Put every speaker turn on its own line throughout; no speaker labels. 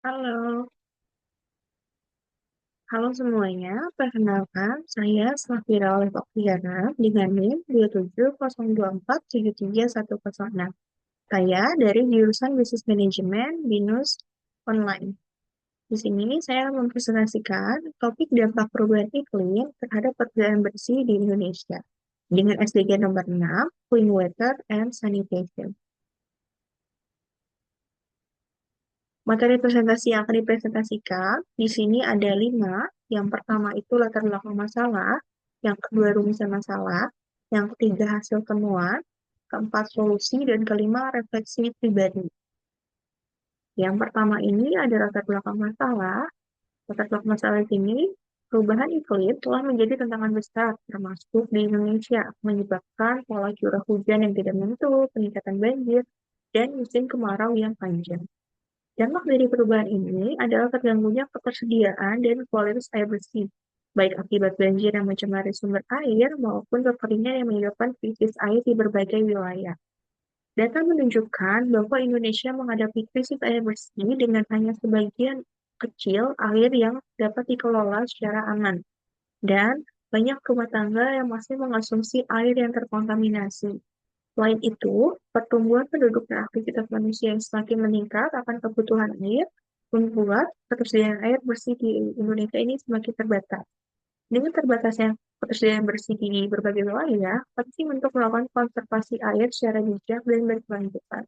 Halo, halo semuanya. Perkenalkan, saya Safira Olive Oktiana dengan NIM 27024731061. Saya dari jurusan Business Management BINUS Online. Di sini saya mempresentasikan topik dampak perubahan iklim terhadap pekerjaan bersih di Indonesia dengan SDG nomor 6, Clean Water and Sanitation. Materi presentasi yang akan dipresentasikan di sini ada 5. Yang pertama itu latar belakang masalah, yang kedua rumusan masalah, yang ketiga hasil temuan, keempat solusi, dan kelima refleksi pribadi. Yang pertama ini ada latar belakang masalah. Latar belakang masalah ini, perubahan iklim telah menjadi tantangan besar, termasuk di Indonesia, menyebabkan pola curah hujan yang tidak menentu, peningkatan banjir, dan musim kemarau yang panjang. Dampak dari perubahan ini adalah terganggunya ketersediaan dan kualitas air bersih, baik akibat banjir yang mencemari sumber air maupun kekeringan yang menyebabkan krisis air di berbagai wilayah. Data menunjukkan bahwa Indonesia menghadapi krisis air bersih dengan hanya sebagian kecil air yang dapat dikelola secara aman, dan banyak rumah tangga yang masih mengonsumsi air yang terkontaminasi. Selain itu, pertumbuhan penduduk dan aktivitas manusia yang semakin meningkat akan kebutuhan air membuat ketersediaan air bersih di Indonesia ini semakin terbatas. Dengan terbatasnya ketersediaan bersih di berbagai wilayah, penting untuk melakukan konservasi air secara bijak dan berkelanjutan.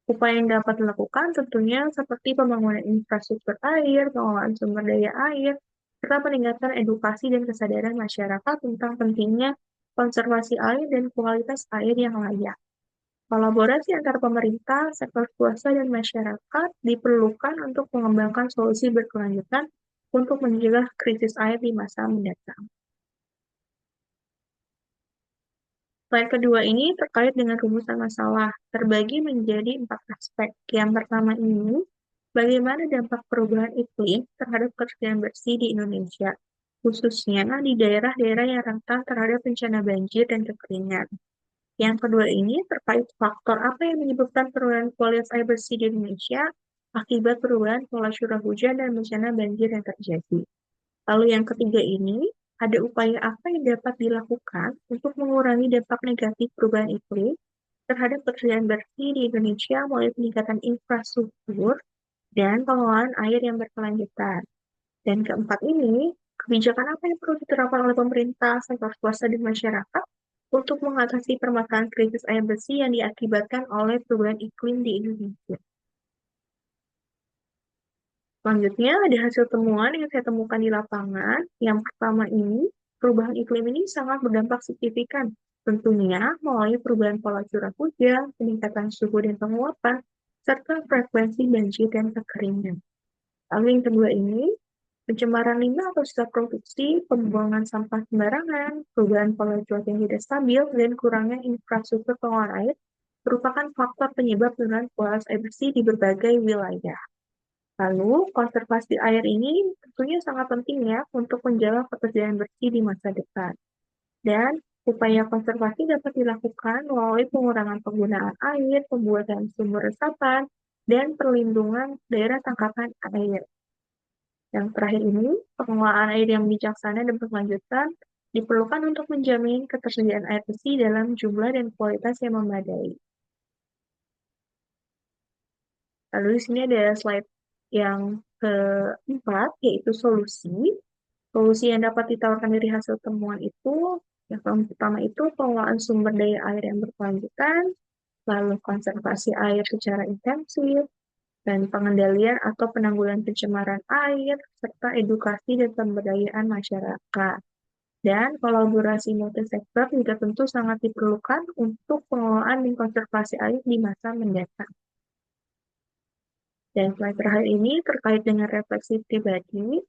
Upaya yang dapat dilakukan tentunya seperti pembangunan infrastruktur air, pengelolaan sumber daya air, serta peningkatan edukasi dan kesadaran masyarakat tentang pentingnya konservasi air dan kualitas air yang layak. Kolaborasi antar pemerintah, sektor swasta, dan masyarakat diperlukan untuk mengembangkan solusi berkelanjutan untuk mencegah krisis air di masa mendatang. Slide kedua ini terkait dengan rumusan masalah, terbagi menjadi 4 aspek. Yang pertama ini, bagaimana dampak perubahan iklim terhadap ketersediaan bersih di Indonesia, khususnya di daerah-daerah yang rentan terhadap bencana banjir dan kekeringan. Yang kedua ini terkait faktor apa yang menyebabkan penurunan kualitas air bersih di Indonesia akibat perubahan pola curah hujan dan bencana banjir yang terjadi. Lalu yang ketiga ini, ada upaya apa yang dapat dilakukan untuk mengurangi dampak negatif perubahan iklim terhadap ketersediaan bersih di Indonesia melalui peningkatan infrastruktur dan pengelolaan air yang berkelanjutan. Dan keempat ini, kebijakan apa yang perlu diterapkan oleh pemerintah, sektor swasta, dan masyarakat untuk mengatasi permasalahan krisis air bersih yang diakibatkan oleh perubahan iklim di Indonesia. Selanjutnya, ada hasil temuan yang saya temukan di lapangan. Yang pertama ini, perubahan iklim ini sangat berdampak signifikan. Tentunya melalui perubahan pola curah hujan, peningkatan suhu dan penguapan, serta frekuensi banjir dan kekeringan. Lalu yang kedua ini, pencemaran limbah atau sisa produksi, pembuangan sampah sembarangan, perubahan pola cuaca yang tidak stabil, dan kurangnya infrastruktur pengolahan air merupakan faktor penyebab penurunan kualitas air bersih di berbagai wilayah. Lalu, konservasi air ini tentunya sangat penting ya untuk menjaga ketersediaan bersih di masa depan. Dan upaya konservasi dapat dilakukan melalui pengurangan penggunaan air, pembuatan sumur resapan, dan perlindungan daerah tangkapan air. Yang terakhir ini, pengelolaan air yang bijaksana dan berkelanjutan diperlukan untuk menjamin ketersediaan air bersih dalam jumlah dan kualitas yang memadai. Lalu di sini ada slide yang keempat, yaitu solusi. Solusi yang dapat ditawarkan dari hasil temuan itu, yang pertama itu pengelolaan sumber daya air yang berkelanjutan, lalu konservasi air secara intensif, dan pengendalian atau penanggulangan pencemaran air, serta edukasi dan pemberdayaan masyarakat. Dan kolaborasi multisektor juga tentu sangat diperlukan untuk pengelolaan dan konservasi air di masa mendatang. Dan slide terakhir ini terkait dengan refleksi pribadi,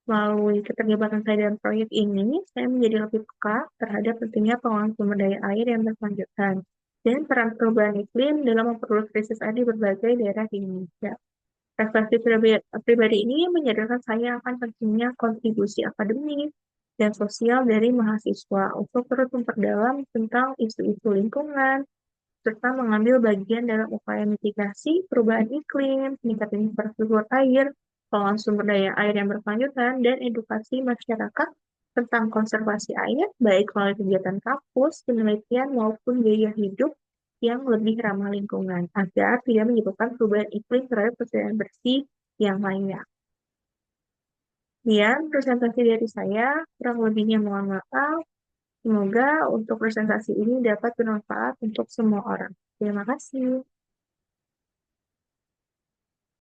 melalui keterlibatan saya dalam proyek ini, saya menjadi lebih peka terhadap pentingnya pengelolaan sumber daya air yang berkelanjutan dan peran perubahan iklim dalam memperoleh krisis air di berbagai daerah di Indonesia. Refleksi pribadi ini menyadarkan saya akan pentingnya kontribusi akademis dan sosial dari mahasiswa untuk terus memperdalam tentang isu-isu lingkungan, serta mengambil bagian dalam upaya mitigasi perubahan iklim, peningkatan infrastruktur air, pengelolaan sumber daya air yang berkelanjutan, dan edukasi masyarakat tentang konservasi air, baik melalui kegiatan kampus, penelitian, maupun gaya hidup yang lebih ramah lingkungan, agar tidak menyebabkan perubahan iklim terhadap kesehatan bersih yang lainnya. Sekian presentasi dari saya, kurang lebihnya mohon maaf. Semoga untuk presentasi ini dapat bermanfaat untuk semua orang. Terima kasih.